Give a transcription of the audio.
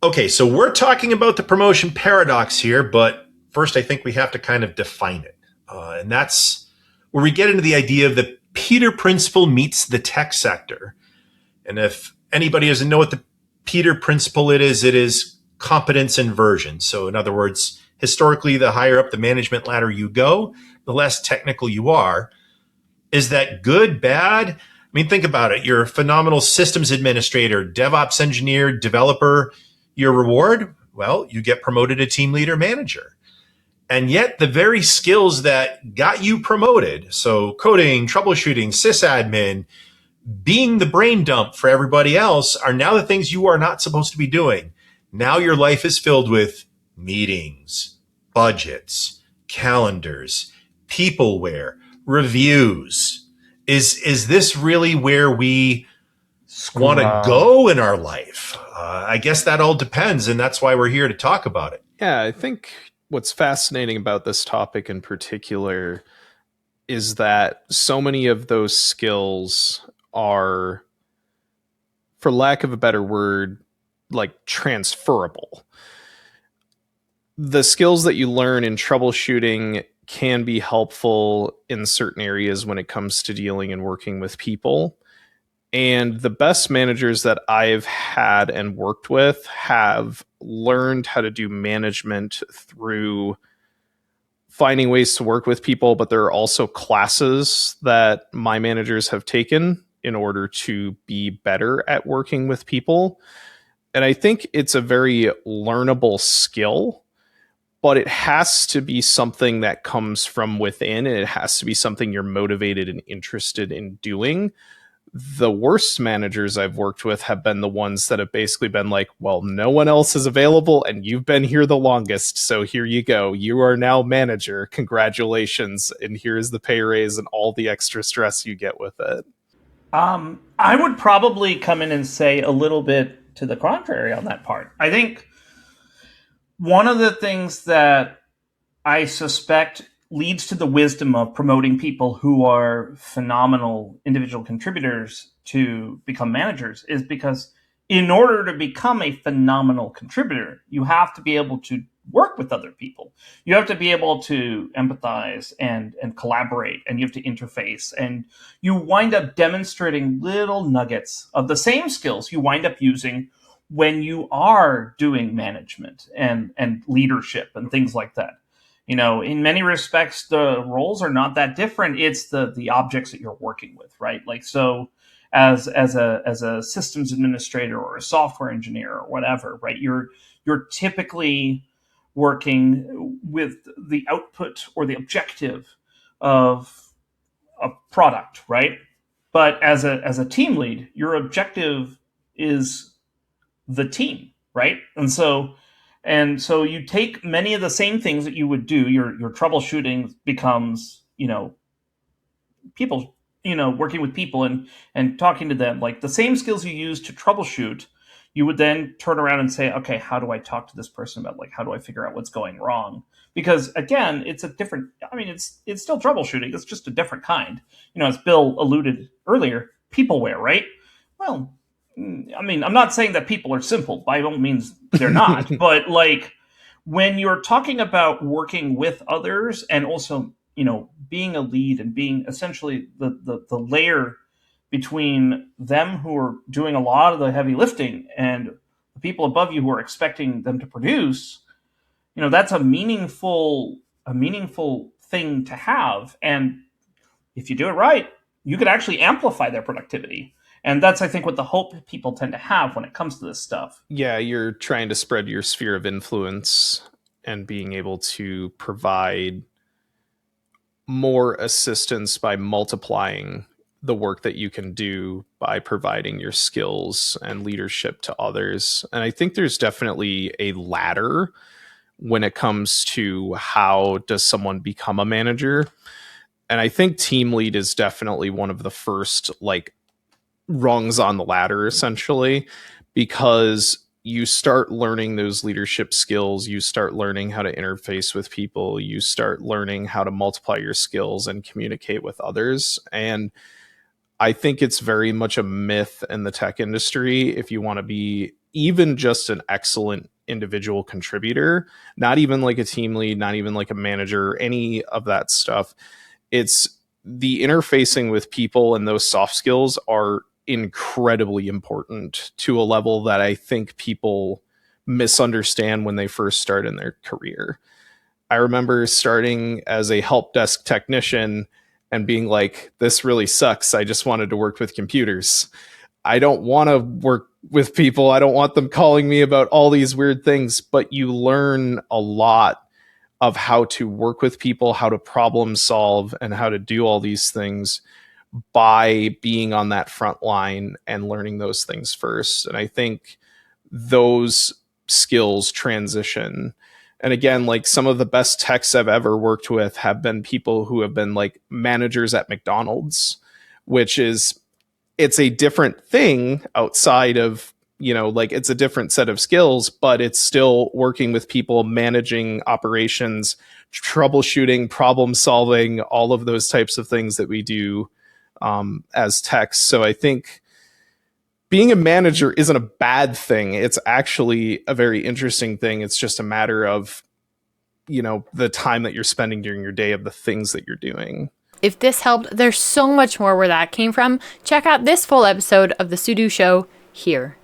Okay, so we're talking about the promotion paradox here, but first I think we have to kind of define it. And that's where we get into the idea of the Peter Principle meets the tech sector. And if anybody doesn't know what the Peter Principle it is competence inversion. So in other words, historically, the higher up the management ladder you go, the less technical you are. Is that good, bad? I mean, think about it. You're a phenomenal systems administrator, DevOps engineer, developer. Your reward? Well, you get promoted to team leader manager. And yet the very skills that got you promoted, so coding, troubleshooting, sysadmin, being the brain dump for everybody else, are now the things you are not supposed to be doing. Now your life is filled with meetings, budgets, calendars, peopleware, reviews. Is this really where we want to Scrum. go in our life? I guess that all depends, and that's why we're here to talk about it. Yeah, I think what's fascinating about this topic in particular is that so many of those skills are, for lack of a better word, like transferable. The skills that you learn in troubleshooting can be helpful in certain areas when it comes to dealing and working with people. And the best managers that I've had and worked with have learned how to do management through finding ways to work with people, but there are also classes that my managers have taken in order to be better at working with people. And I think it's a very learnable skill, but it has to be something that comes from within, and it has to be something you're motivated and interested in doing. The worst managers I've worked with have been the ones that have basically been like, well, no one else is available and you've been here the longest, so here you go, you are now manager, congratulations, and here's the pay raise and all the extra stress you get with it. I would probably come in and say a little bit to the contrary on that part. I think one of the things that I suspect leads to the wisdom of promoting people who are phenomenal individual contributors to become managers is because in order to become a phenomenal contributor, you have to be able to work with other people. You have to be able to empathize and collaborate, and you have to interface. And you wind up demonstrating little nuggets of the same skills you wind up using when you are doing management and leadership and things like that. You know, in many respects, the roles are not that different. It's the objects that you're working with, right? Like, so as a systems administrator or a software engineer or whatever, right? You're typically working with the output or the objective of a product, right? But as a team lead, your objective is the team, right? And so you take many of the same things that you would do. Your troubleshooting becomes, people, working with people and talking to them. Like the same skills you use to troubleshoot, you would then turn around and say, okay, how do I talk to this person about, like, how do I figure out what's going wrong? Because again, it's a different. I mean, it's still troubleshooting. It's just a different kind. As Bill alluded earlier, peopleware, right? Well, I mean, I'm not saying that people are simple. By all means, they're not. But like when you're talking about working with others and also, being a lead and being essentially the layer between them who are doing a lot of the heavy lifting and the people above you who are expecting them to produce, that's a meaningful thing to have. And if you do it right, you could actually amplify their productivity. And that's, I think, what the hope people tend to have when it comes to this stuff. Yeah, you're trying to spread your sphere of influence and being able to provide more assistance by multiplying the work that you can do by providing your skills and leadership to others. And I think there's definitely a ladder when it comes to how does someone become a manager. And I think team lead is definitely one of the first like rungs on the ladder, essentially, because you start learning those leadership skills, you start learning how to interface with people, you start learning how to multiply your skills and communicate with others. And I think it's very much a myth in the tech industry, if you want to be even just an excellent individual contributor, not even like a team lead, not even like a manager, any of that stuff. It's the interfacing with people, and those soft skills are incredibly important to a level that I think people misunderstand when they first start in their career. I remember starting as a help desk technician and being like, this really sucks. I just wanted to work with computers. I don't want to work with people. I don't want them calling me about all these weird things, but you learn a lot of how to work with people, how to problem solve, and how to do all these things by being on that front line and learning those things first. And I think those skills transition. And again, like some of the best techs I've ever worked with have been people who have been like managers at McDonald's, which is, it's a different thing outside of, like it's a different set of skills, but it's still working with people, managing operations, troubleshooting, problem solving, all of those types of things that we do as techs. So I think being a manager isn't a bad thing. It's actually a very interesting thing. It's just a matter of, the time that you're spending during your day of the things that you're doing. If this helped, there's so much more where that came from. Check out this full episode of The Sudo Show here.